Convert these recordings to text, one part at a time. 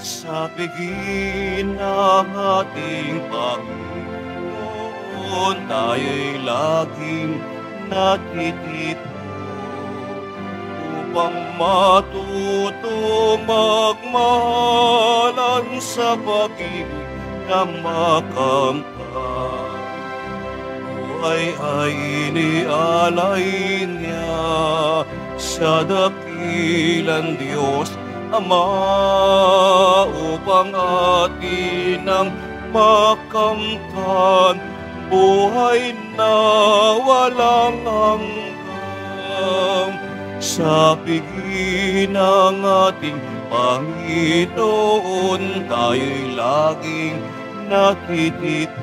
Sa bigin ng ating Panginoon, tayo'y laging natitipon upang matuto magmahalan sa pag-ibig na makamtan. Buhay ay inialay niya sa dakilang Diyos Ama upang atin ang makamtan, buhay na walang hanggan. Sa piging ng ating Panginoon, tayo'y laging natitipon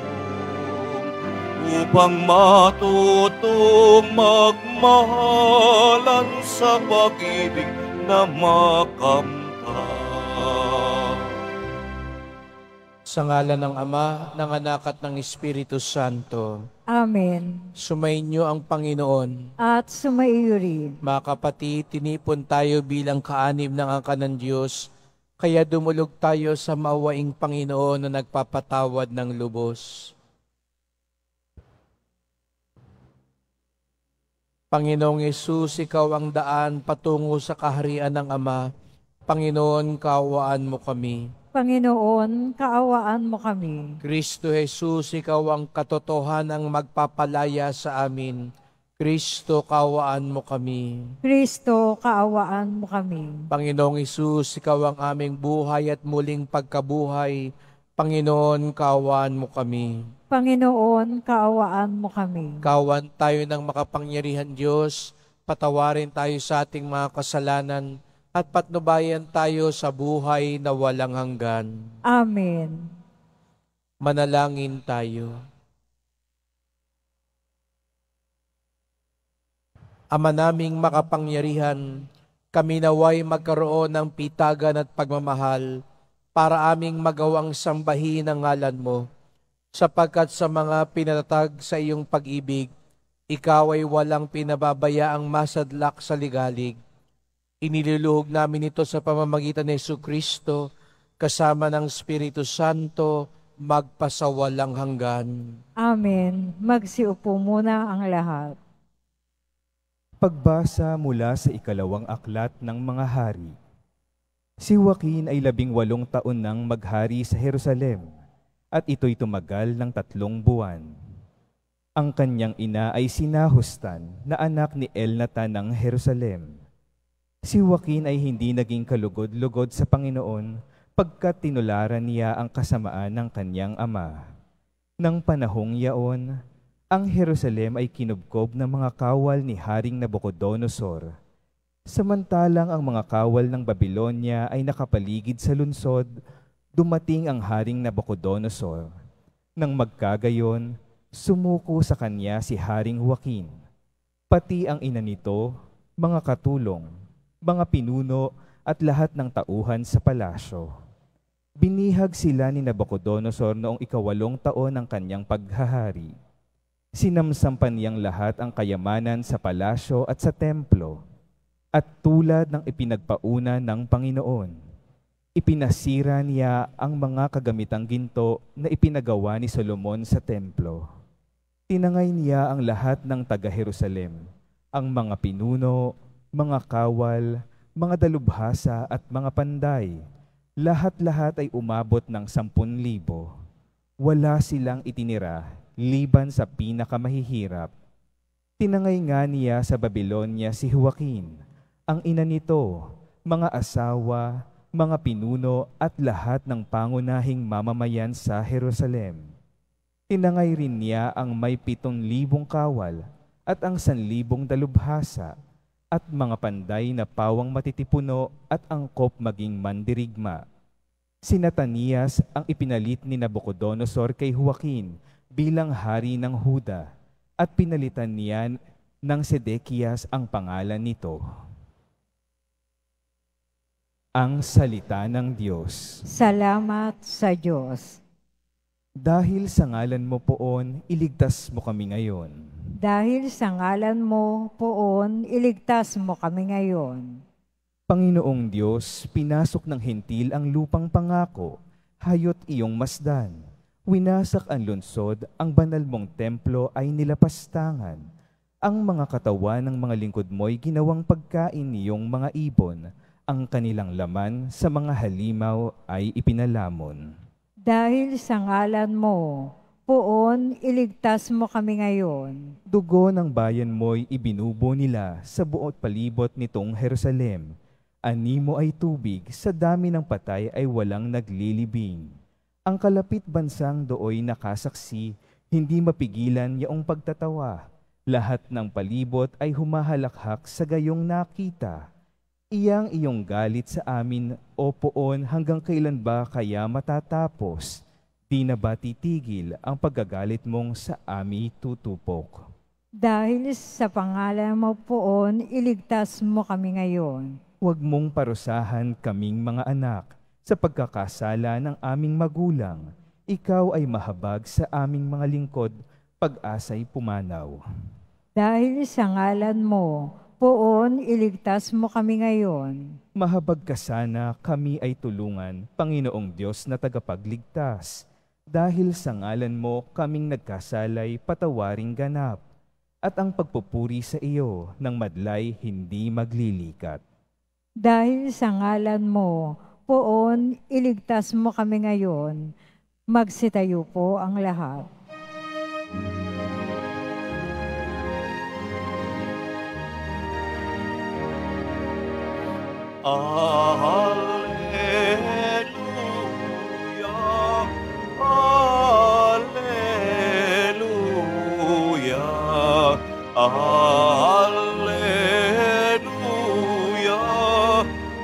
upang matutong magmahalan sa pag-ibig na makamtan. Sa ngalan ng Ama, ng Anak at ng Espiritu Santo. Amen. Sumainyo ang Panginoon. At sumaiyo rin. Mga kapatid, tinipon tayo bilang kaanib ng angkan ng Diyos, kaya dumulog tayo sa mawaing Panginoon na nagpapatawad ng lubos. Panginoong Yesus, ikaw ang daan patungo sa kaharian ng Ama. Panginoon, kaawaan mo kami. Panginoon, kaawaan mo kami. Kristo Jesus, ikaw ang katotohanang magpapalaya sa amin. Kristo, kaawaan mo kami. Kristo, kaawaan mo kami. Panginoong Yesus, ikaw ang aming buhay at muling pagkabuhay. Panginoon, kaawaan mo kami. Panginoon, kaawaan mo kami. Kaawaan tayo ng makapangyarihan Diyos, patawarin tayo sa ating mga kasalanan, at patnubayan tayo sa buhay na walang hanggan. Amen. Manalangin tayo. Ama naming makapangyarihan, kami naway magkaroon ng pitagan at pagmamahal para aming magawang sambahin ang ngalan mo, sapagkat sa mga pinatatag sa iyong pag-ibig, ikaw ay walang pinababayaang masadlak sa ligalig. Iniluluhog namin ito sa pamamagitan ni Jesucristo, kasama ng Espiritu Santo, magpasawalang hanggan. Amen. Magsiupo muna ang lahat. Pagbasa mula sa ikalawang aklat ng mga hari. Si Joaquin ay 18 taon nang maghari sa Jerusalem, at ito'y tumagal ng 3 buwan. Ang kanyang ina ay si Nahustan, na anak ni Elnatan ng Jerusalem. Si Joaquin ay hindi naging kalugod-lugod sa Panginoon pagkat tinularan niya ang kasamaan ng kanyang ama. Nang panahong yaon, ang Jerusalem ay kinubkob ng mga kawal ni Haring Nabucodonosor. Samantalang ang mga kawal ng Babylonia ay nakapaligid sa lungsod, dumating ang Haring Nabucodonosor. Nang magkagayon, sumuko sa kanya si Haring Joaquin, pati ang ina nito, mga katulong, mga pinuno at lahat ng tauhan sa palasyo. Binihag sila ni Nabucodonosor noong 8 taon ng kanyang paghahari. Sinamsampan niyang lahat ang kayamanan sa palasyo at sa templo, at tulad ng ipinagpauna ng Panginoon, ipinasira niya ang mga kagamitang ginto na ipinagawa ni Solomon sa templo. Tinangay niya ang lahat ng taga-Jerusalem, ang mga pinuno, mga kawal, mga dalubhasa at mga panday. Lahat-lahat ay umabot ng 10,000. Wala silang itinira, liban sa pinakamahihirap. Tinangay nga niya sa Babylonia si Joaquin, ang ina nito, mga asawa, mga pinuno at lahat ng pangunahing mamamayan sa Jerusalem. Tinangay rin niya ang may 7,000 kawal at ang 1,000 dalubhasa, at mga panday na pawang matitipuno at angkop maging mandirigma. Si Natanias ang ipinalit ni Nabucodonosor kay Joaquin bilang hari ng Huda, at pinalitan niya ng Sedekias ang pangalan nito. Ang salita ng Diyos. Salamat sa Diyos. Dahil sa ngalan mo poon, iligtas mo kami ngayon. Dahil sa ngalan mo, poon, iligtas mo kami ngayon. Panginoong Diyos, pinasok ng hentil ang lupang pangako, hayot iyong masdan. Winasak ang lungsod, ang banal mong templo ay nilapastangan. Ang mga katawan ng mga lingkod mo'y ginawang pagkain niyong mga ibon. Ang kanilang laman sa mga halimaw ay ipinalamon. Dahil sa ngalan mo, poon, iligtas mo kami ngayon. Dugo ng bayan mo'y ibinubo nila sa buot palibot nitong Jerusalem. Animo ay tubig, sa dami ng patay ay walang naglilibing. Ang kalapit bansang dooy nakasaksi, hindi mapigilan yaong pagtatawa. Lahat ng palibot ay humahalakhak sa gayong nakita. Iyang iyong galit sa amin, o poon, hanggang kailan ba kaya matatapos? Di na ba titigil ang pagkagalit mong sa ami tutupok? Dahil sa pangalan mo, poon, iligtas mo kami ngayon. Huwag mong parusahan kaming mga anak sa pagkakasala ng aming magulang. Ikaw ay mahabag sa aming mga lingkod, pag-asa'y pumanaw. Dahil sa ngalan mo, poon, iligtas mo kami ngayon. Mahabag ka sana, kami ay tulungan, Panginoong Diyos na tagapagligtas. Dahil sa ngalan mo, kaming nagkasalay, patawaring ganap. At ang pagpupuri sa iyo ng madlay hindi maglilikat. Dahil sa ngalan mo, poon, iligtas mo kami ngayon. Magsitayo po ang lahat. Alleluia, Alleluia,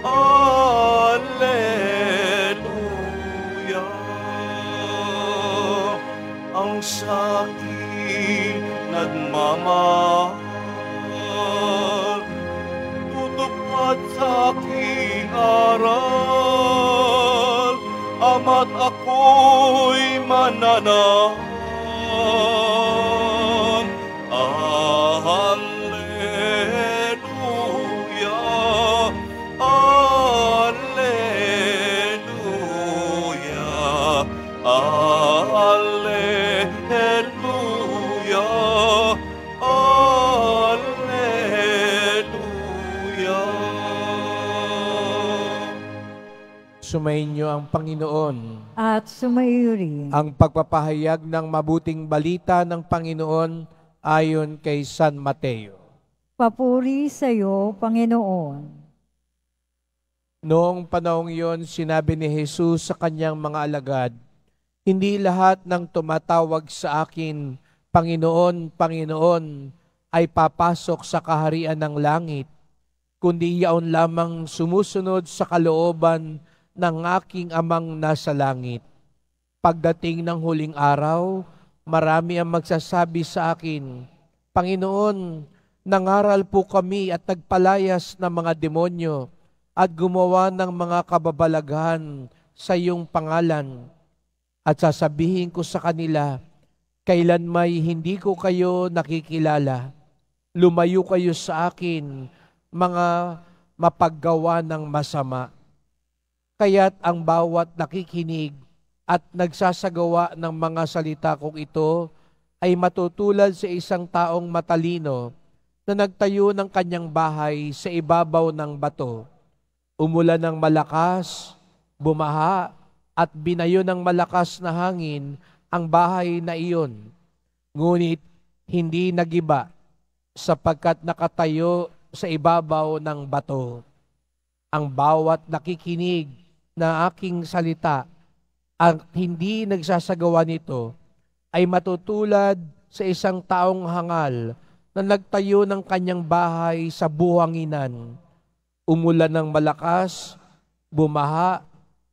Alleluia. Ang saking nagmamahal, tutupad sa aking aral, ama't ako'y mananahan. Alleluia, Alleluia, Alleluia, Alleluia. Sumainyo ang Panginoon. At sumayo rin. Ang pagpapahayag ng mabuting balita ng Panginoon ayon kay San Mateo. Papuri sa iyo, Panginoon. Noong panahong iyon, sinabi ni Jesus sa kanyang mga alagad, "Hindi lahat ng tumatawag sa akin, Panginoon, Panginoon, ay papasok sa kaharian ng langit, kundi yaon lamang sumusunod sa kalooban ng aking amang nasa langit. Pagdating ng huling araw, marami ang magsasabi sa akin, Panginoon, nangaral po kami at nagpalayas ng mga demonyo at gumawa ng mga kababalaghan sa iyong pangalan. At sasabihin ko sa kanila, kailan may hindi ko kayo nakikilala. Lumayo kayo sa akin, mga mapaggawa ng masama." Kaya't ang bawat nakikinig at nagsasagawa ng mga salita kong ito ay matutulad sa isang taong matalino na nagtayo ng kanyang bahay sa ibabaw ng bato. Umulan ng malakas, bumaha, at binayo ng malakas na hangin ang bahay na iyon. Ngunit hindi nagiba sapagkat nakatayo sa ibabaw ng bato. Ang bawat nakikinig na aking salita at hindi nagsasagawa nito ay matutulad sa isang taong hangal na nagtayo ng kanyang bahay sa buhanginan. Umulan ng malakas, bumaha,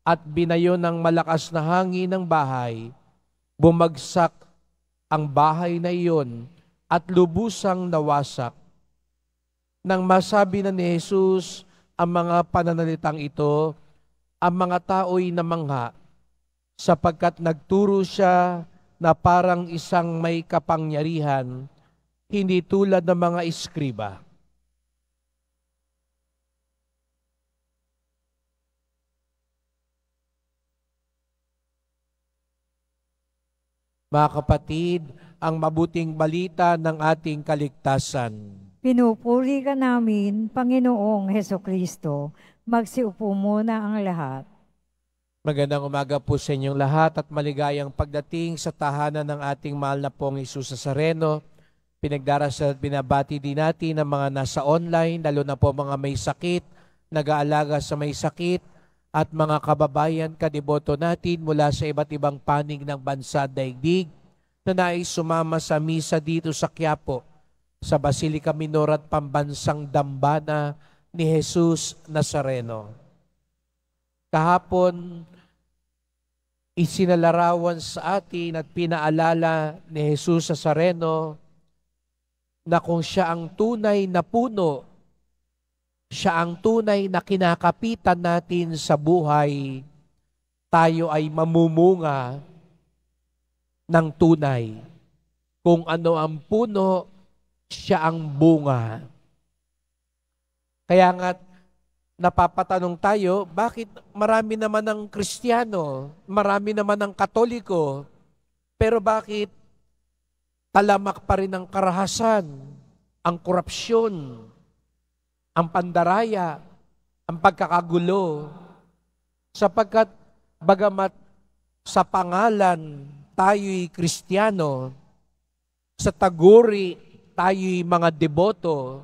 at binayo ng malakas na hangin ng bahay. Bumagsak ang bahay na iyon at lubusang nawasak. Nang masabi na ni Jesus ang mga pananalitang ito, ang mga tao'y namangha, sapagkat nagturo siya na parang isang may kapangyarihan, hindi tulad ng mga iskriba. Mga kapatid, ang mabuting balita ng ating kaligtasan. Pinupuri ka namin, Panginoong Heso Kristo. Magsiupo muna ang lahat. Magandang umaga po sa inyong lahat at maligayang pagdating sa tahanan ng ating mahal na pong Hesus Nazareno. Pinagdarasal at binabati din natin ang mga nasa online, lalo na po mga may sakit, nag-aalaga sa may sakit, at mga kababayan kadeboto natin mula sa iba't ibang panig ng bansa daigdig na nais sumama sa misa dito sa Quiapo, sa Basilica Minor at Pambansang Dambana ni Hesus Nazareno. Kahapon, isinalarawan sa atin at pinaalala ni Hesus Nazareno na kung siya ang tunay na puno, siya ang tunay na kinakapitan natin sa buhay, tayo ay mamumunga ng tunay. Kung ano ang puno, siya ang bunga. Kaya nga, napapatanong tayo, bakit marami naman ng Kristiyano, marami naman ng Katoliko, pero bakit talamak pa rin ang karahasan, ang korupsyon, ang pandaraya, ang pagkakagulo, sapagkat bagamat sa pangalan tayo'y Kristiyano, sa taguri tayo'y mga deboto,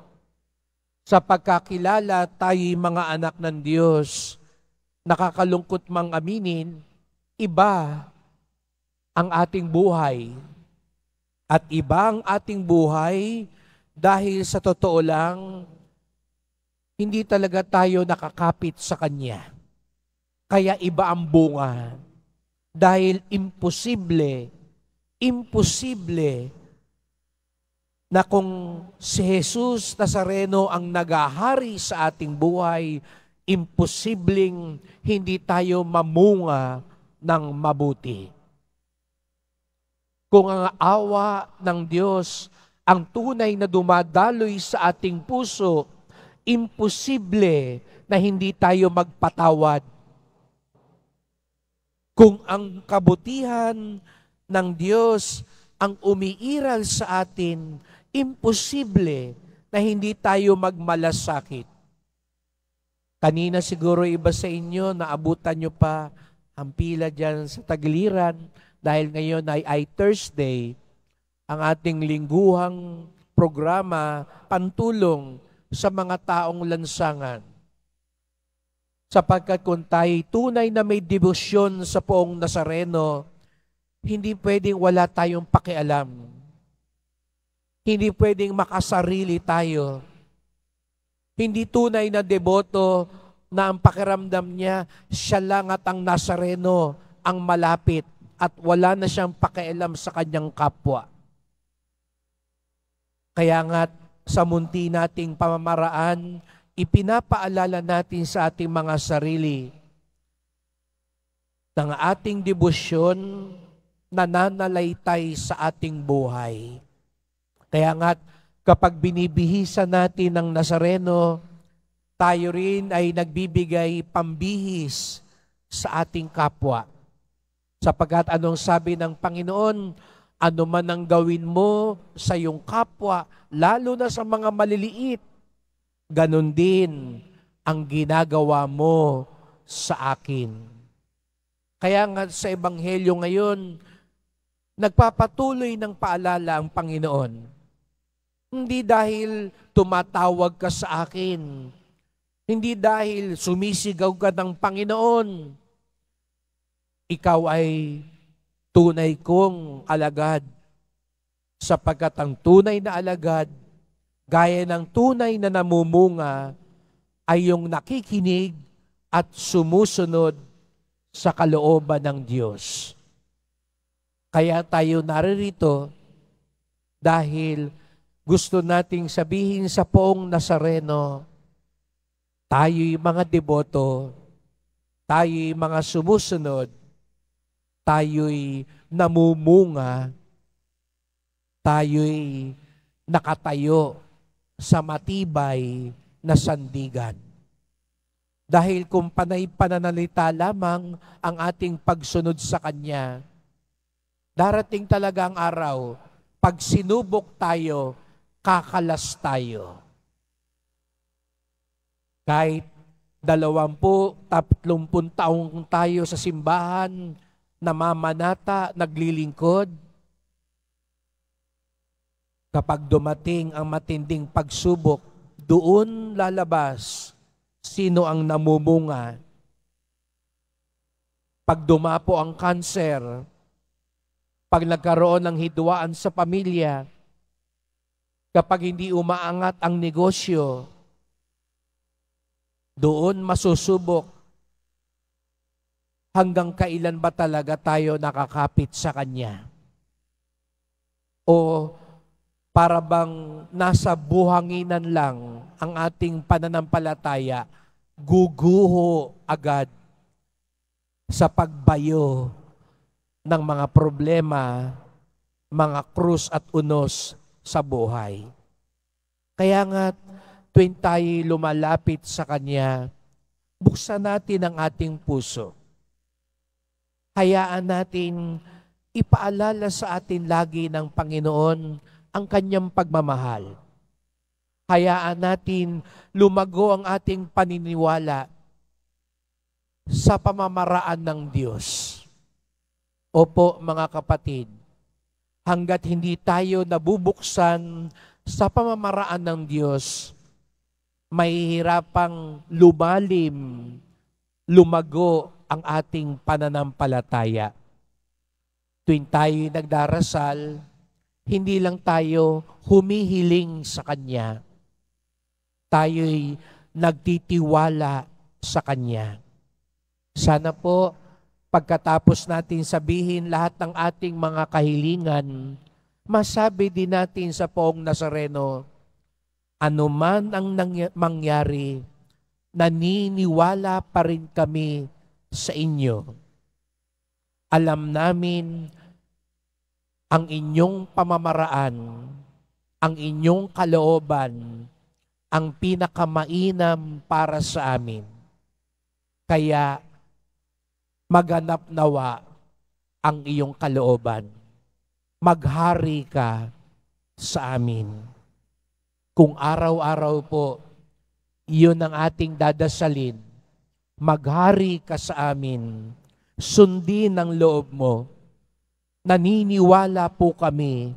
sa pagkakilala tayo'y mga anak ng Diyos, nakakalungkot mang aminin, iba ang ating buhay. At iba ang ating buhay dahil sa totoo lang, hindi talaga tayo nakakapit sa Kanya. Kaya iba ang bunga. Dahil imposible na kung si Hesus Nazareno ang nagahari sa ating buhay, imposibleng hindi tayo mamunga ng mabuti. Kung ang awa ng Diyos ang tunay na dumadaloy sa ating puso, imposible na hindi tayo magpatawad. Kung ang kabutihan ng Diyos ang umiiral sa atin, imposible na hindi tayo magmalasakit. Kanina siguro iba sa inyo, naabutan nyo pa ang pila dyan sa Tagiliran dahil ngayon ay Thursday, ang ating lingguhang programa, pantulong sa mga taong lansangan. Sapagkat kung tayo tunay na may debosyon sa Poong Nazareno, hindi pwedeng wala tayong pakialam. Hindi pwedeng makasarili tayo. Hindi tunay na deboto na ang pakiramdam niya, siya lang at ang Nazareno ang malapit at wala na siyang pakialam sa kanyang kapwa. Kaya nga sa munti nating pamamaraan, ipinapaalala natin sa ating mga sarili ng ating debosyon nananalaytay sa ating buhay. Kaya nga, kapag binibihisan natin ng Nazareno, tayo rin ay nagbibigay pambihis sa ating kapwa. Sapagkat anong sabi ng Panginoon, ano man ang gawin mo sa iyong kapwa, lalo na sa mga maliliit, ganon din ang ginagawa mo sa akin. Kaya nga sa Ebanghelyo ngayon, nagpapatuloy ng paalala ang Panginoon. Hindi dahil tumatawag ka sa akin, hindi dahil sumisigaw ka ng Panginoon, ikaw ay tunay kong alagad, sapagkat ang tunay na alagad, gaya ng tunay na namumunga, ay yung nakikinig at sumusunod sa kalooban ng Diyos. Kaya tayo naririto dahil gusto nating sabihin sa Poong Nazareno, tayo'y mga deboto, tayo'y mga sumusunod, tayo'y namumunga, tayo'y nakatayo sa matibay na sandigan. Dahil kung panay pananalita lamang ang ating pagsunod sa Kanya, Darating talaga ang araw, pag sinubok tayo, kakalas tayo. Kahit 20-30 taong tayo sa simbahan, namamanata, naglilingkod, kapag dumating ang matinding pagsubok, doon lalabas sino ang namumunga. Pag dumapo ang kanser, pag nagkaroon ng hidwaan sa pamilya, kapag hindi umaangat ang negosyo, doon masusubok. Hanggang kailan ba talaga tayo nakakapit sa Kanya? O para bang nasa buhanginan lang ang ating pananampalataya, guguho agad sa pagbayo ng mga problema, mga krus at unos sa buhay. Kaya nga, tuwing tayo lumalapit sa Kanya, buksan natin ang ating puso. Hayaan natin ipaalala sa atin lagi ng Panginoon ang Kanyang pagmamahal. Hayaan natin lumago ang ating paniniwala sa pamamaraan ng Diyos. Opo, mga kapatid, hanggat hindi tayo nabubuksan sa pamamaraan ng Diyos, mahihirapang lumago ang ating pananampalataya. Tuwing tayo'y nagdarasal, hindi lang tayo humihiling sa Kanya. Tayo'y nagtitiwala sa Kanya. Sana po, pagkatapos natin sabihin lahat ng ating mga kahilingan, masabi din natin sa Poong Nazareno, anuman ang mangyari, naniniwala pa rin kami sa inyo. Alam namin ang inyong pamamaraan, ang inyong kalooban, ang pinakamainam para sa amin. Kaya maganap nawa ang iyong kalooban. Maghari ka sa amin. Kung araw-araw po, iyon ang ating dadasalin, maghari ka sa amin, sundin ang loob mo. Naniniwala po kami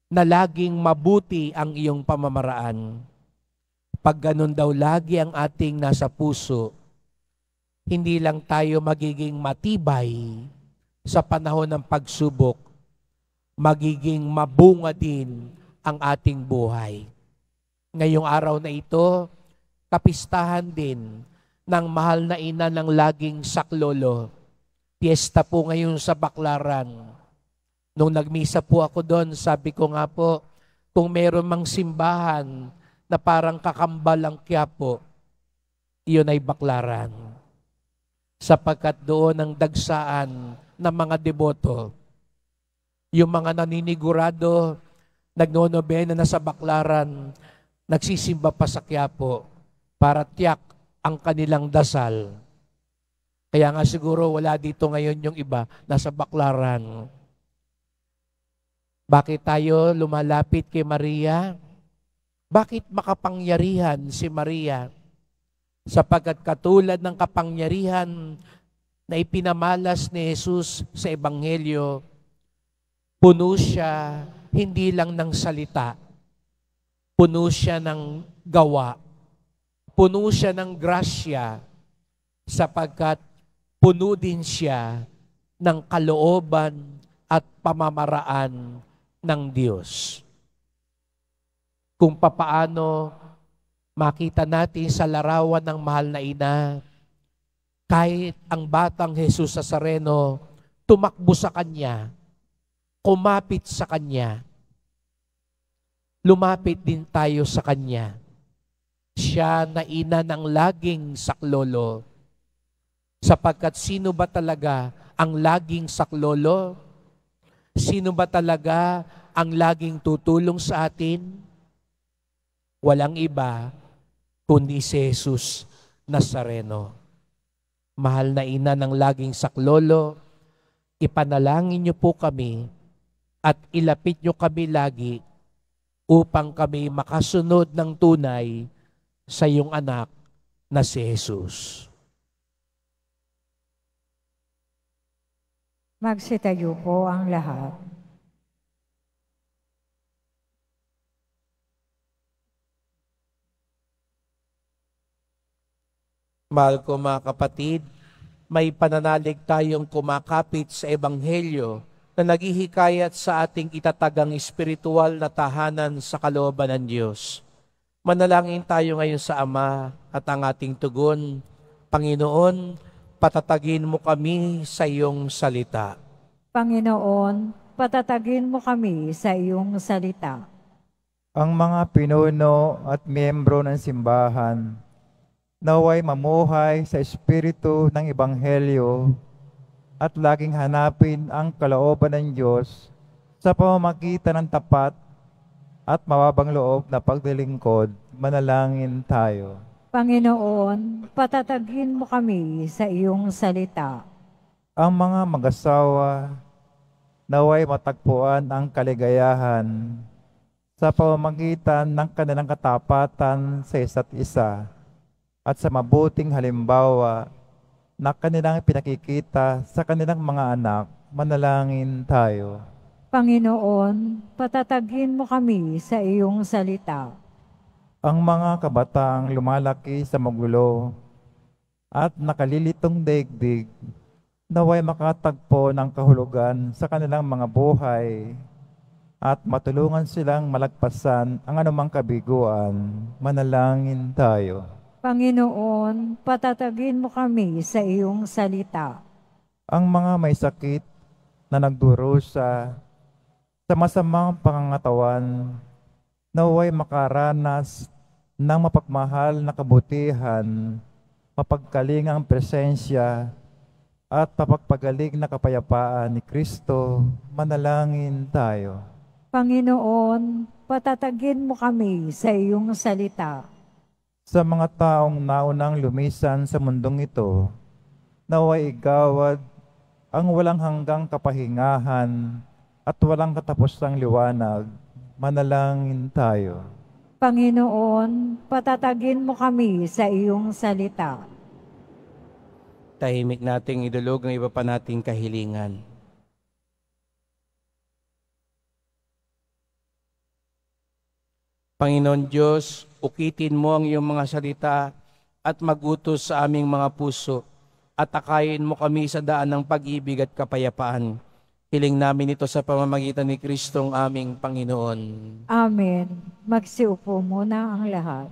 na laging mabuti ang iyong pamamaraan. Pag ganun daw lagi ang ating nasa puso, hindi lang tayo magiging matibay sa panahon ng pagsubok, magiging mabunga din ang ating buhay. Ngayong araw na ito, kapistahan din ng mahal na ina ng laging saklolo. Piyesta po ngayon sa Baclaran. Nung nagmisa po ako doon, sabi ko nga po, kung meron mang simbahan na parang kakambal ang Quiapo, iyon ay Baclaran. Sapagkat doon ang dagsaan ng mga deboto. Yung mga naninigurado, nagnonobena na sa Baclaran, nagsisimba pa sa Quiapo para tiyak ang kanilang dasal. Kaya nga siguro wala dito ngayon yung iba, nasa Baclaran. Bakit tayo lumalapit kay Maria? Bakit makapangyarihan si Maria? Sapagkat katulad ng kapangyarihan na ipinamalas ni Jesus sa Ebanghelyo, puno siya hindi lang ng salita, puno siya ng gawa, puno siya ng grasya, sapagkat puno din siya ng kalooban at pamamaraan ng Diyos. Kung papaano makita natin sa larawan ng mahal na ina, kahit ang batang Jesus Nazareno tumakbo sa Kanya, kumapit sa Kanya, lumapit din tayo sa Kanya. Siya na ina ng laging saklolo. Sapagkat sino ba talaga ang laging saklolo? Sino ba talaga ang laging tutulong sa atin? Walang iba kundi si Jesus Nazareno. Mahal na ina ng laging saklolo, Ipanalangin niyo po kami at ilapit niyo kami lagi upang kami makasunod ng tunay sa iyong anak na si Jesus. Magsitayo po ang lahat. Mahal ko mga kapatid, may pananalig tayong kumakapit sa Ebanghelyo na naghihikayat sa ating itatagang espiritual na tahanan sa kalooban ng Diyos. Manalangin tayo ngayon sa Ama at ang ating tugon, Panginoon, patatagin mo kami sa iyong salita. Panginoon, patatagin mo kami sa iyong salita. Ang mga pinuno at miyembro ng simbahan naway mamuhay sa espiritu ng Ebanghelyo at laging hanapin ang kalooban ng Diyos sa pamamagitan ng tapat at mababang loob na pagdilingkod. Manalangin tayo. Panginoon, patatagin mo kami sa iyong salita. Ang mga mag-asawa naway matagpuan ang kaligayahan sa pamamagitan ng kanilang katapatan sa isa't isa at sa mabuting halimbawa na kanilang pinakikita sa kanilang mga anak. Manalangin tayo. Panginoon, patatagin mo kami sa iyong salita. Ang mga kabataang lumalaki sa magulo at nakalilitong daigdig naway makatagpo ng kahulugan sa kanilang mga buhay at matulungan silang malagpasan ang anumang kabiguan. Manalangin tayo. Panginoon, patatagin mo kami sa iyong salita. Ang mga may sakit na nagdurusa sa masamang pangangatawan naway makaranas ng mapagmahal na kabutihan, mapagkalingang presensya at mapagpagaling na kapayapaan ni Kristo. Manalangin tayo. Panginoon, patatagin mo kami sa iyong salita. Sa mga taong naunang lumisan sa mundong ito, naway igawad ang walang hanggang kapahingahan at walang katapusang liwanag. Manalangin tayo. Panginoon, patatagin mo kami sa iyong salita. Tahimik nating idulog ang iba pa nating kahilingan. Panginoon Diyos, ukitin mo ang iyong mga salita at magutos sa aming mga puso at akayin mo kami sa daan ng pag-ibig at kapayapaan. Hiling namin ito sa pamamagitan ni Kristong aming Panginoon. Amen. Magsiupo muna ang lahat.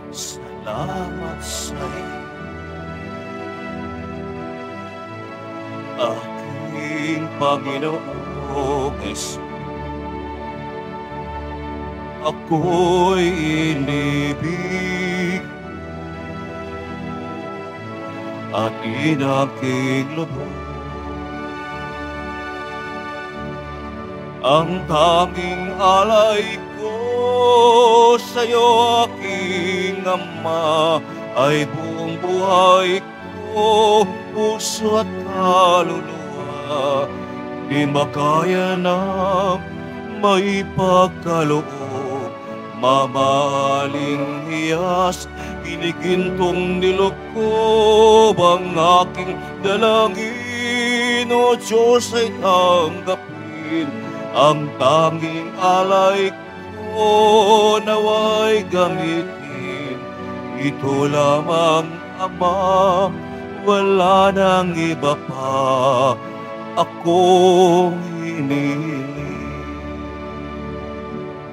Salamat sa'yo, aking Panginoong Hesus. Ako'y inibig at inaking lubos. Ang tanging alay ko sa'yo, aking Ama, ay buong buhay ko, puso at kaluluwa. Di makaya na may pagkaloob, mamahaling hiyas, inigintong nilukob ang aking dalangin. O Diyos, ay tanggapin ang tanging alay ko, naway gamitin. Ito lamang, Ama, wala nang iba pa akong hinihiling.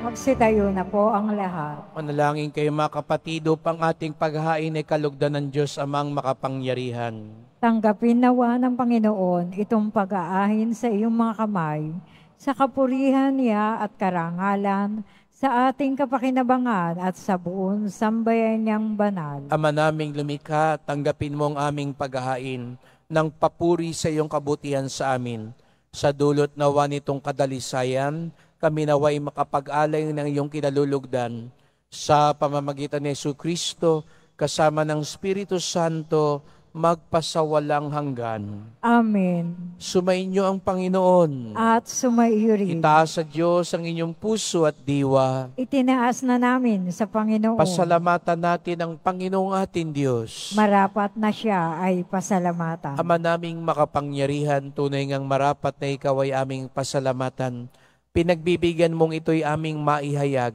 Magsitayo na po ang lahat. Manalangin kayo mga kapatid upang ating paghahain ay kalugdan ng Diyos amang makapangyarihan. Tanggapin nawa ng Panginoon itong pag-aahin sa iyong mga kamay, sa kapurihan niya at karangalan, sa ating kapakinabangan at sa buong sambayan niyang banal. Ama naming lumikha, tanggapin mo ang aming paghahain ng papuri sa iyong kabutihan sa amin. Sa dulot nawa nitong kadalisayan, kami naway makapag-alay ng iyong kinalulugdan sa pamamagitan ni Jesucristo kasama ng Espiritu Santo magpasawalang hanggan. Amen. Sumainyo ang Panginoon. At sumaiyo rin. Itaas sa Diyos ang inyong puso at diwa. Itinaas na namin sa Panginoon. Pasalamatan natin ang Panginoong ating Diyos. Marapat na siya ay pasalamatan. Ama naming makapangyarihan, tunay ngang marapat na ikaw ay aming pasalamatan. Pinagbibigyan mong ito'y aming maihayag,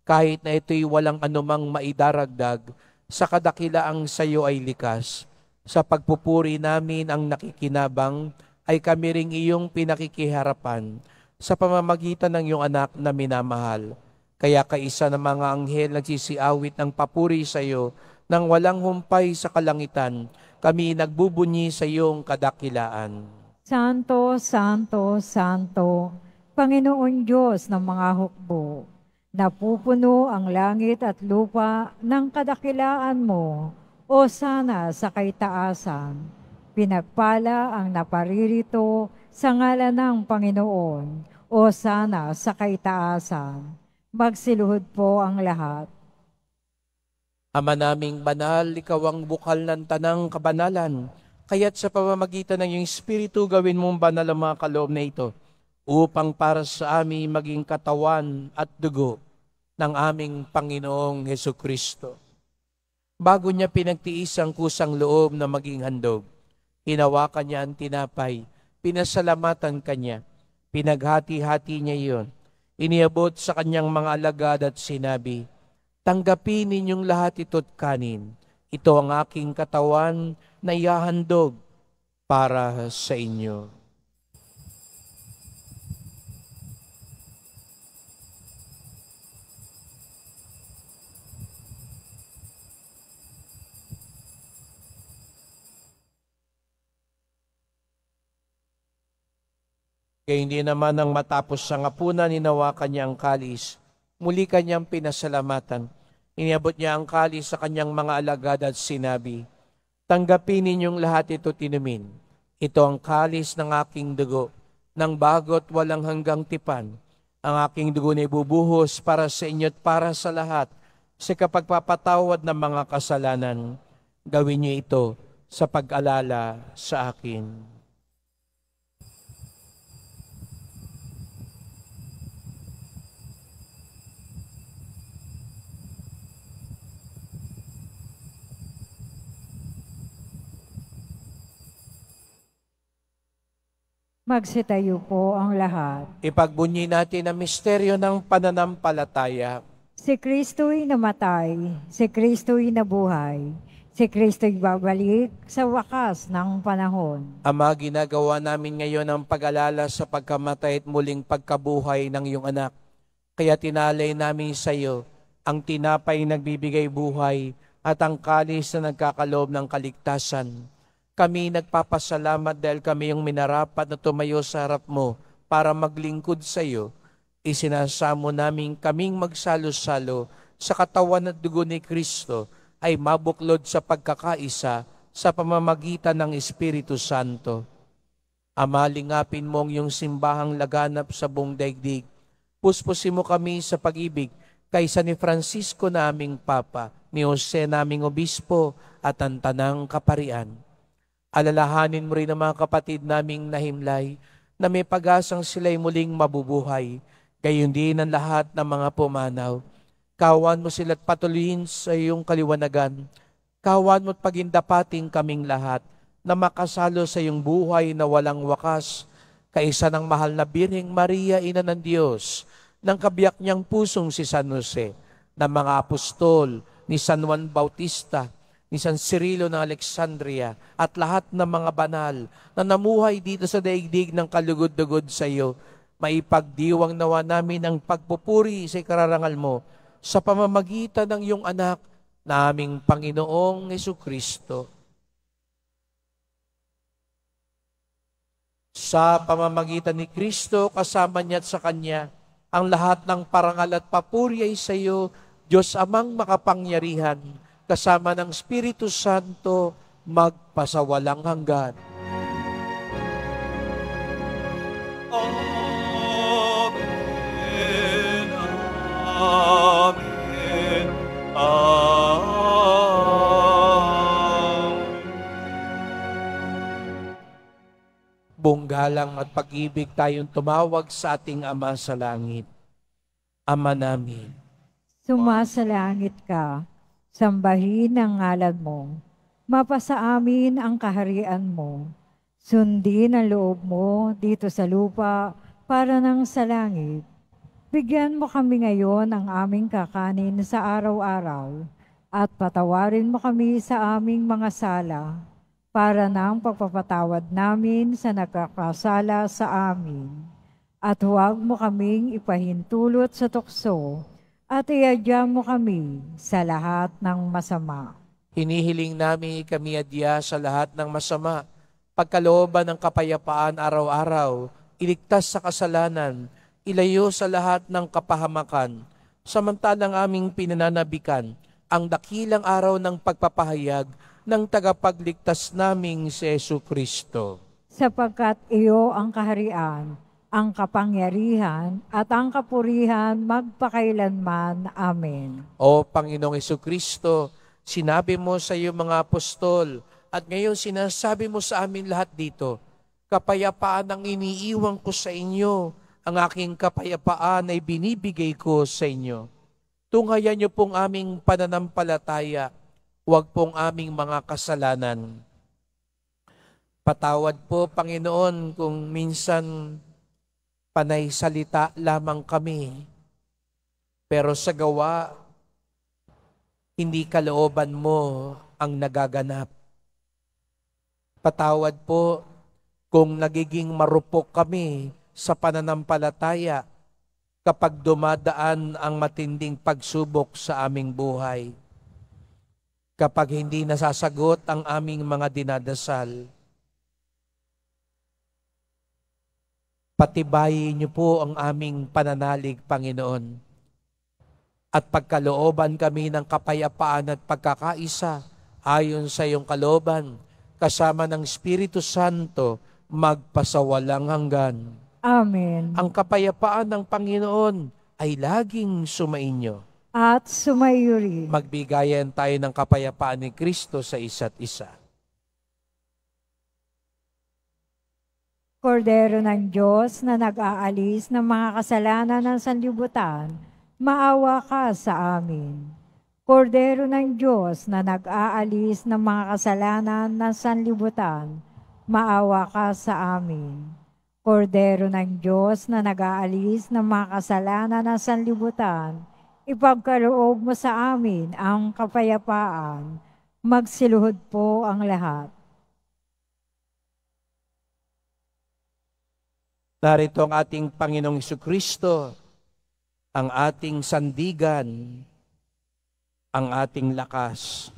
kahit na ito'y walang anumang maidaragdag, sa kadakilaang sa iyo ay likas. Sa pagpupuri namin ang nakikinabang, ay kami ring iyong pinakikiharapan sa pamamagitan ng iyong anak na minamahal. Kaya kaisa ng mga anghel nagsisiawit ng papuri sa iyo, nang walang humpay sa kalangitan, kami nagbubunyi sa iyong kadakilaan. Santo, Santo, Santo, Panginoon Diyos ng mga hukbo, napupuno ang langit at lupa ng kadakilaan mo, o sana sa kaitaasan. Pinagpala ang naparirito sa ngalan ng Panginoon, o sana sa kaitaasan. Magsiluhod po ang lahat. Ama naming banal, ikaw ang bukal ng tanang kabanalan, kaya't sa pamamagitan ng iyong Espiritu gawin mong banal ang mga kaloob na ito, upang para sa amin maging katawan at dugo ng aming Panginoong Hesukristo. Bago niya pinagtiis ang kusang loob na maging handog, hinawakan niya ang tinapay, pinasalamatan kanya, pinaghati-hati niya iyon, iniabot sa kanyang mga alagad at sinabi, "Tanggapin ninyong lahat ito't kanin, ito ang aking katawan na ihahandog para sa inyo." Kaya hindi naman nang matapos sa ngapunan, hinawakan niya ang kalis. Muli kanyang pinasalamatan. Iniabot niya ang kalis sa kanyang mga alagad at sinabi, "Tanggapin ninyong lahat ito tinumin. Ito ang kalis ng aking dugo, ng bago't walang hanggang tipan. Ang aking dugo na ibubuhos para sa inyo at para sa lahat, sa kapagpapatawad ng mga kasalanan. Gawin niyo ito sa pag-alala sa akin." Magsitayo po ang lahat. Ipagbunyi natin ang misteryo ng pananampalataya. Si Kristo'y namatay, si Kristo'y nabuhay, si Kristo'y babalik sa wakas ng panahon. Ama, ginagawa namin ngayon ang pag-alala sa pagkamatay at muling pagkabuhay ng iyong anak. Kaya tinalay namin sa iyo ang tinapay nagbibigay buhay at ang kalis na nagkakaloob ng kaligtasan. Kami nagpapasalamat dahil kami yung minarapat na tumayo sa harap mo para maglingkod sa iyo. Isinasamo namin kaming magsalo-salo sa katawan at dugo ni Kristo ay mabuklod sa pagkakaisa sa pamamagitan ng Espiritu Santo. Ama, lingapin mo ang iyong simbahang laganap sa buong daigdig. Puspusin mo kami sa pag-ibig kaysa ni Francisco na aming Papa, ni Jose naming Obispo at ang Tanang Kaparian. Alalahanin mo rin ang mga kapatid naming nahimlay na may pag-asang sila'y muling mabubuhay, gayon din ang lahat ng mga pumanaw. Kawan mo sila't patuloyin sa iyong kaliwanagan. Kawan mo't pagindapating kaming lahat na makasalo sa iyong buhay na walang wakas, kaisa ng mahal na Birheng Maria, Ina ng Diyos, ng kabiyak niyang pusong si San Jose, ng mga apostol, ni San Juan Bautista, ni San Cirilo ng Alexandria, at lahat ng mga banal na namuhay dito sa daigdig ng kalugod-dugod sa iyo, maipagdiwang nawa namin ang pagpupuri sa ikararangal mo sa pamamagitan ng iyong anak na aming Panginoong Jesucristo. Sa pamamagitan ni Kristo, kasama niya at sa Kanya, ang lahat ng parangal at papuri ay sa iyo, Diyos Amang makapangyarihan, kasama ng Espiritu Santo, magpasawalang hanggan. Amen. Amen. Amen. Buong galang at pag-ibig tayong tumawag sa ating Ama sa langit. Ama namin, Sumasalangit ka, sambahin ang ngalan mo. Mapasa amin ang kaharian mo. Sundin ang loob mo dito sa lupa para nang sa langit. Bigyan mo kami ngayon ang aming kakanin sa araw-araw at patawarin mo kami sa aming mga sala para nang pagpapatawad namin sa nagkakasala sa amin. At huwag mo kaming ipahintulot sa tukso at iadya mo kami sa lahat ng masama. hinihiling namin kami adya sa lahat ng masama, pagkalooban ng kapayapaan araw-araw, iligtas sa kasalanan, ilayo sa lahat ng kapahamakan, samantalang aming pinananabikan ang dakilang araw ng pagpapahayag ng tagapagligtas naming si Jesucristo. Sapagkat iyo ang kaharian, ang kapangyarihan, at ang kapurihan magpakailanman. Amen. O Panginoong Jesucristo, sinabi mo sa iyong mga apostol, at ngayon sinasabi mo sa amin lahat dito, kapayapaan ang iniiwan ko sa inyo, ang aking kapayapaan ay binibigay ko sa inyo. Tunghayan niyo pong aming pananampalataya, huwag pong aming mga kasalanan. Patawad po, Panginoon, kung minsan panay salita lamang kami, pero sa gawa, hindi kalooban mo ang nagaganap. Patawad po kung nagiging marupok kami sa pananampalataya kapag dumadaan ang matinding pagsubok sa aming buhay. Kapag hindi nasasagot ang aming mga dinadasal, patibayin niyo po ang aming pananalig, Panginoon. At pagkalooban kami ng kapayapaan at pagkakaisa ayon sa iyong kalooban, kasama ng Espiritu Santo, magpasawalang hanggan. Amen. Ang kapayapaan ng Panginoon ay laging sumainyo. At sumayo rin. Magbigayan tayo ng kapayapaan ni Kristo sa isa't isa. Kordero ng Diyos na nag-aalis ng mga kasalanan ng sanlibutan, maawa ka sa amin. Kordero ng Diyos na nag-aalis ng mga kasalanan ng sanlibutan, maawa ka sa amin. Kordero ng Diyos na nag-aalis ng mga kasalanan ng sanlibutan, ipagkaloob mo sa amin ang kapayapaan. Magsiluhod po ang lahat. Narito ang ating Panginoong Jesucristo, ang ating sandigan, ang ating lakas.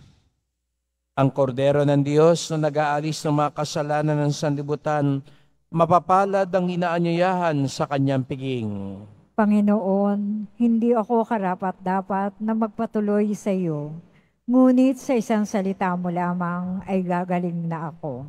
Ang kordero ng Diyos na nag-aalis ng mga kasalanan ng sanlibutan, mapapalad ang inaanyayahan sa kanyang piging. Panginoon, hindi ako karapat-dapat na magpatuloy sa iyo, ngunit sa isang salita mo lamang ay gagaling na ako.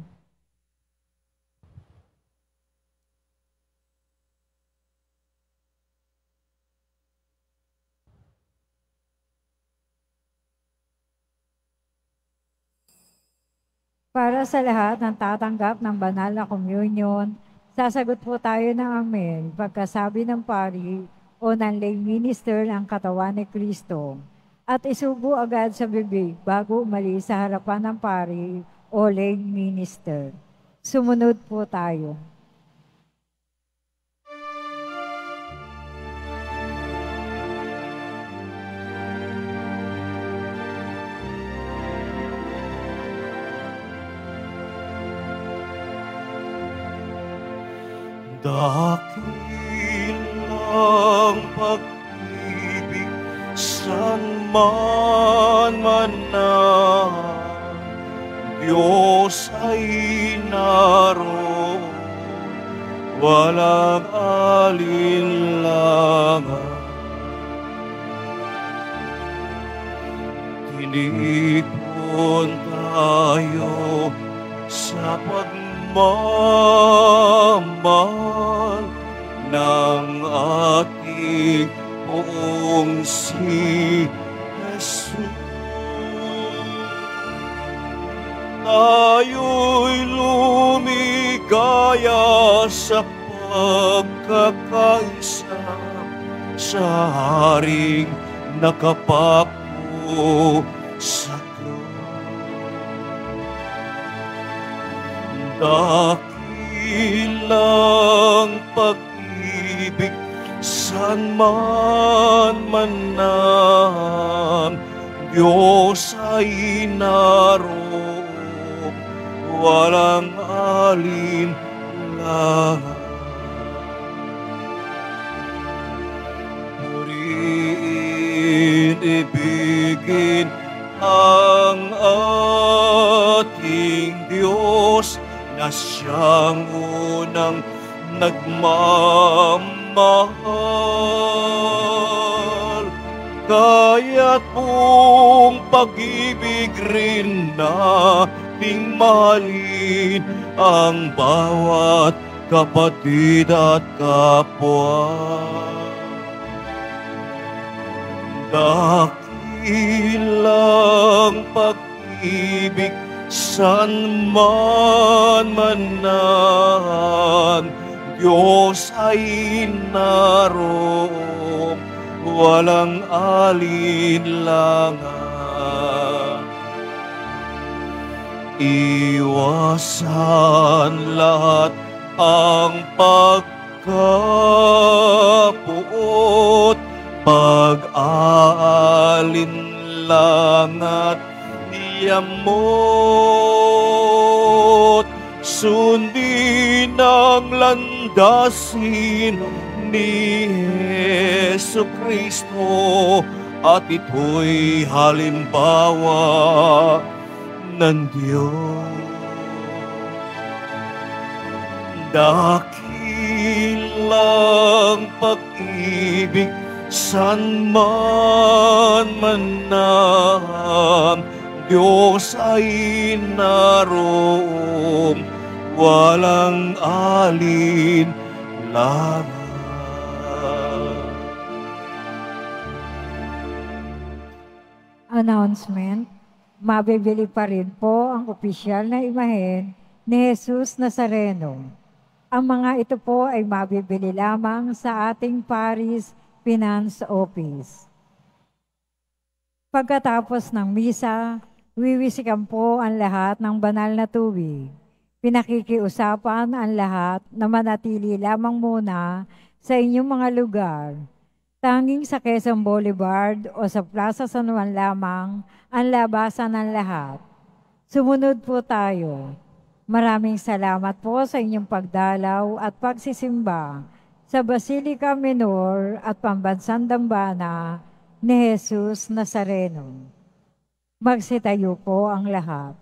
Para sa lahat ng tatanggap ng banal na communion, sasagot po tayo ng amen pagkasabi ng pari o ng lay minister ng katawan ni Kristo at isubo agad sa bibig bago umalis sa harapan ng pari o lay minister. Sumunod po tayo. Dakilang pag-ibig san man manahan, Diyos ay naroon, walang alinlangan. Tinipon tayo sa pagmamahal ng ating poong si Jesus. Tayo'y lumigaya sa pagkakaisa sa haring nakapako sa dakilang pag-ibig saan man manahan, Diyos ay naroon, walang alinlangan. Purihin, ibigin ang ating Diyos, na siyang unang nagmamahal. Kaya't buong pag-ibig rin nating mahalin ang bawat kapatid at kapwa. Dakilang pag-ibig saan man manahan, Diyos ay naroon, walang alinlangan. Iwasan lahat ang pagkapuot, pag-aalinlang at yamot. Sundin ang landasin ni Hesu Kristo, at ito'y halimbawa ng Diyos. Dakilang pag-ibig saan man manahan, Diyos ay naroon, walang alinlangan. Announcement, mabibili pa rin po ang opisyal na imahen ni Jesus Nazareno. Ang mga ito po ay mabibili lamang sa ating Paris Finance Office. Pagkatapos ng misa, wiwisikan po ang lahat ng banal na tubig. Pinakikiusapan ang lahat na manatili lamang muna sa inyong mga lugar. Tanging sa Quezon Boulevard o sa Plaza San Juan lamang ang labasan ng lahat. Sumunod po tayo. Maraming salamat po sa inyong pagdalaw at pagsisimba sa Basilica Minor at Pambansang Dambana ni Jesus Nazareno. Magsitayo po ang lahat.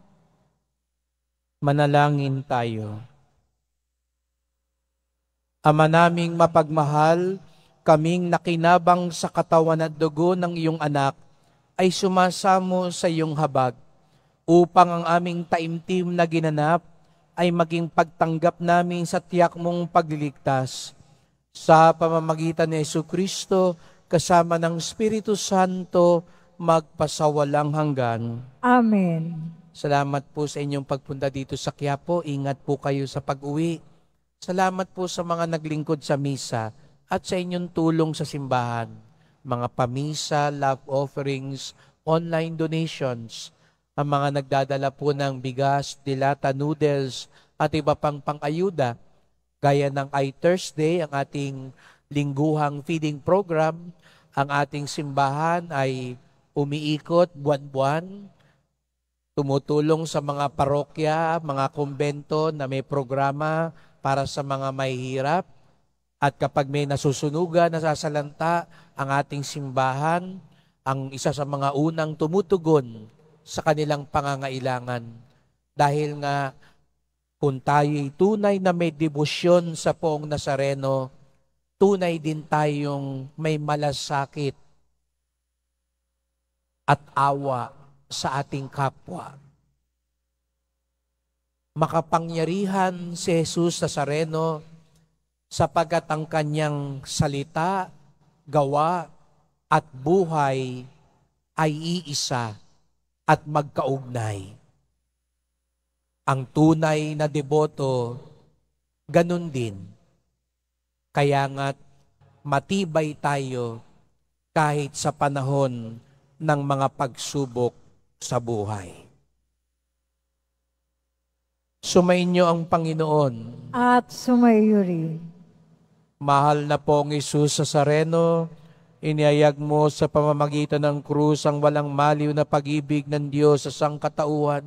Manalangin tayo. Ama naming mapagmahal, kaming nakinabang sa katawan at dugo ng iyong anak ay sumasamo sa iyong habag upang ang aming taimtim na ginanap ay maging pagtanggap namin sa tiyak mong pagliligtas. Sa pamamagitan ni Jesucristo, kasama ng Espiritu Santo, magpasawalang hanggan. Amen. Salamat po sa inyong pagpunta dito sa Quiapo. Ingat po kayo sa pag-uwi. Salamat po sa mga naglingkod sa misa at sa inyong tulong sa simbahan. Mga pamisa, love offerings, online donations, ang mga nagdadala po ng bigas, dilata, noodles, at iba pang pang-ayuda, gaya ng iThursday, ang ating lingguhang feeding program. Ang ating simbahan ay umiikot buwan-buwan, tumutulong sa mga parokya, mga kumbento na may programa para sa mga mahihirap. At kapag may nasusunugan, nasasalanta, ang ating simbahan, ang isa sa mga unang tumutugon sa kanilang pangangailangan. Dahil nga, kung tayo'y tunay na may debosyon sa Poong Nazareno, tunay din tayong may malasakit at awa sa ating kapwa. Makapangyarihan si Jesus Nazareno sapagkat ang kanyang salita, gawa, at buhay ay iisa at magkaugnay. Ang tunay na deboto, ganun din. Kaya nga't matibay tayo kahit sa panahon ng mga pagsubok sa buhay. Sumainyo ang Panginoon. At sumaiyo rin. Mahal na pong Isus Nazareno, iniyayag mo sa pamamagitan ng krus ang walang maliw na pag-ibig ng Diyos sa sangkatauhan.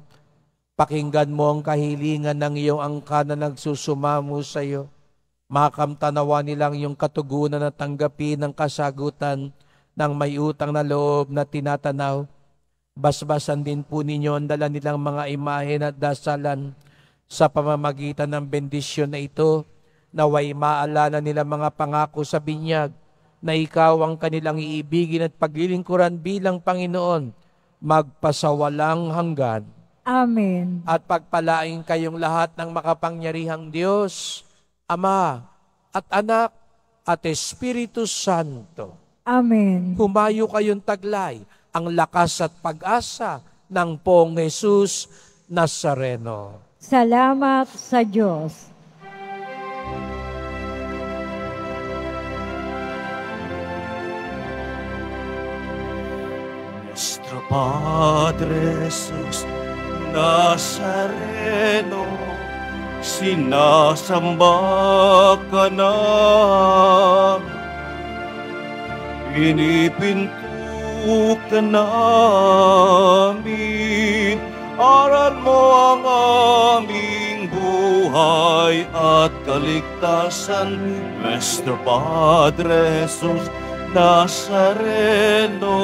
Pakinggan mo ang kahilingan ng iyong angka na nagsusumamo sa iyo. Makamtanawa nilang iyong katugunan at tanggapin ang kasagutan ng may utang na loob na tinatanaw. Basbasan din po ninyo ang dala nilang mga imahen at dasalan sa pamamagitan ng bendisyon na ito, naway maalala nila mga pangako sa binyag na ikaw ang kanilang iibigin at paglilingkuran bilang Panginoon magpasawalang hanggan. Amen. At pagpalain kayong lahat ng makapangyarihang Diyos, Ama at Anak at Espiritu Santo. Amen. Humayo kayong taglay ang lakas at pag-asa ng Pong Jesus Nazareno. Salamat sa Diyos. Nuestro Padre Jesus Nazareno, sinasamba ka namin. Pinipinto ka namin, aral mo ang aming buhay at kaligtasan. Nuestro Padre Jesus Nazareno,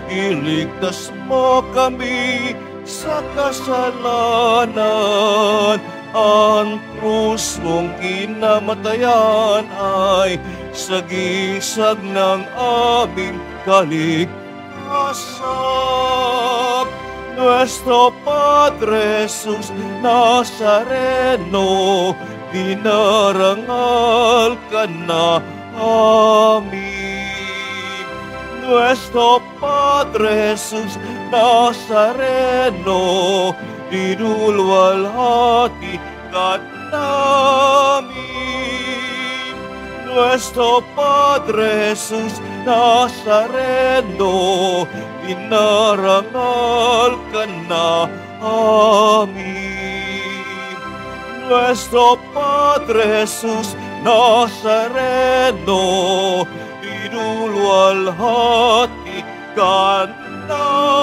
iligtas mo kami sa kasalanan. Ang krus mong kinamatayan ay sagisag ng aming kaligtasan. Nuestro Padre Jesus Nazareno, dinarangal ka na amin. Nuestro Padre Jesus Nazareno, dinulwalhati ka namin. Nuestro Padre Jesus Nazareno, dinarangal ka na amin. Nuestro Padre Jesus Nazareno, dinulwalhati ka namin.